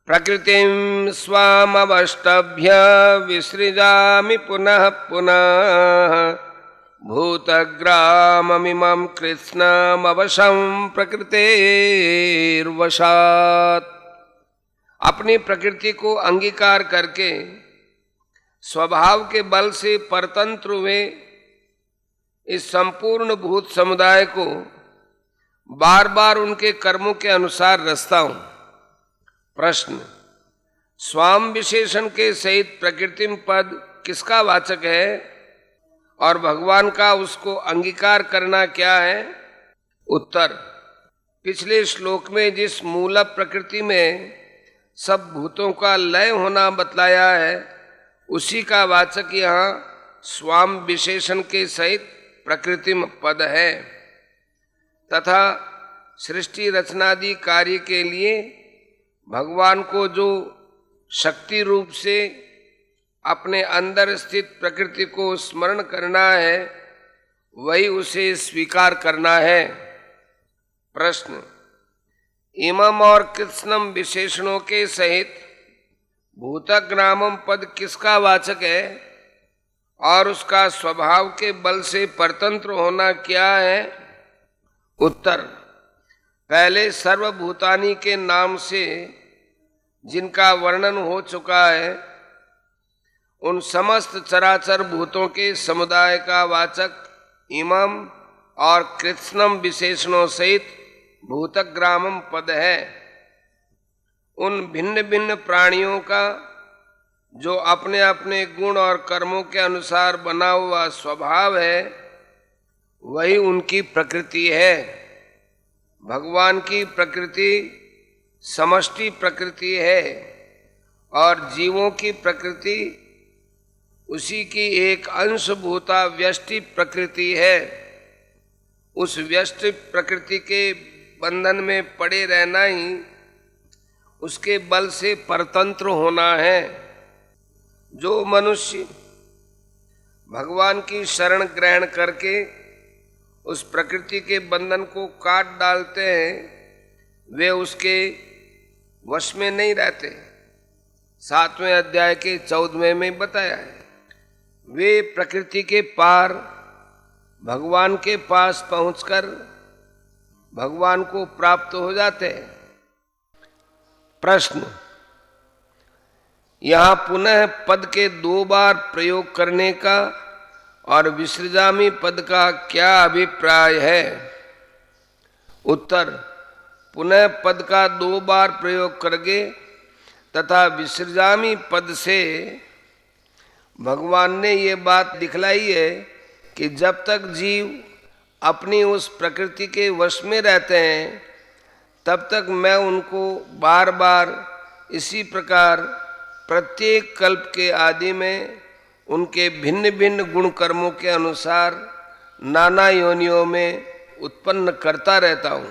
प्रकृतिं स्वामवष्टभ्य विसृजामि पुनः पुनः भूतग्राममिमं कृत्स्नमवशं प्रकृतेर्वशात्। अपनी प्रकृति को अंगीकार करके स्वभाव के बल से परतंत्र हुए इस संपूर्ण भूत समुदाय को बार बार उनके कर्मों के अनुसार रचता हूं। प्रश्न, स्वाम विशेषण के सहित प्रकृतिम पद किसका वाचक है और भगवान का उसको अंगीकार करना क्या है? उत्तर, पिछले श्लोक में जिस मूल प्रकृति में सब भूतों का लय होना बतलाया है उसी का वाचक यहाँ स्वाम विशेषण के सहित प्रकृतिम पद है तथा सृष्टि रचनादि कार्य के लिए भगवान को जो शक्ति रूप से अपने अंदर स्थित प्रकृति को स्मरण करना है वही उसे स्वीकार करना है। प्रश्न, इमम और कृत्स्नम विशेषणों के सहित भूतग्रामम पद किसका वाचक है और उसका स्वभाव के बल से परतंत्र होना क्या है? उत्तर, पहले सर्वभूतानि के नाम से जिनका वर्णन हो चुका है उन समस्त चराचर भूतों के समुदाय का वाचक इमम और कृत्स्नम विशेषणों सहित भूतग्रामम पद है। उन भिन्न भिन्न प्राणियों का जो अपने अपने गुण और कर्मों के अनुसार बना हुआ स्वभाव है वही उनकी प्रकृति है। भगवान की प्रकृति समष्टि प्रकृति है और जीवों की प्रकृति उसी की एक अंशभूता व्यष्टि प्रकृति है। उस व्यष्टि प्रकृति के बंधन में पड़े रहना ही उसके बल से परतंत्र होना है। जो मनुष्य भगवान की शरण ग्रहण करके उस प्रकृति के बंधन को काट डालते हैं वे उसके वश में नहीं रहते। 7वें अध्याय के 14वें में बताया है, वे प्रकृति के पार भगवान के पास पहुंचकर भगवान को प्राप्त हो जाते हैं। प्रश्न, यहाँ पुनः पद के 2 बार प्रयोग करने का और विसृजामि पद का क्या अभिप्राय है? उत्तर, पुनः पद का 2 बार प्रयोग करके तथा विसृजामि पद से भगवान ने ये बात दिखलाई है कि जब तक जीव अपनी उस प्रकृति के वश में रहते हैं तब तक मैं उनको बार बार इसी प्रकार प्रत्येक कल्प के आदि में उनके भिन्न भिन्न गुण कर्मों के अनुसार नाना योनियों में उत्पन्न करता रहता हूँ।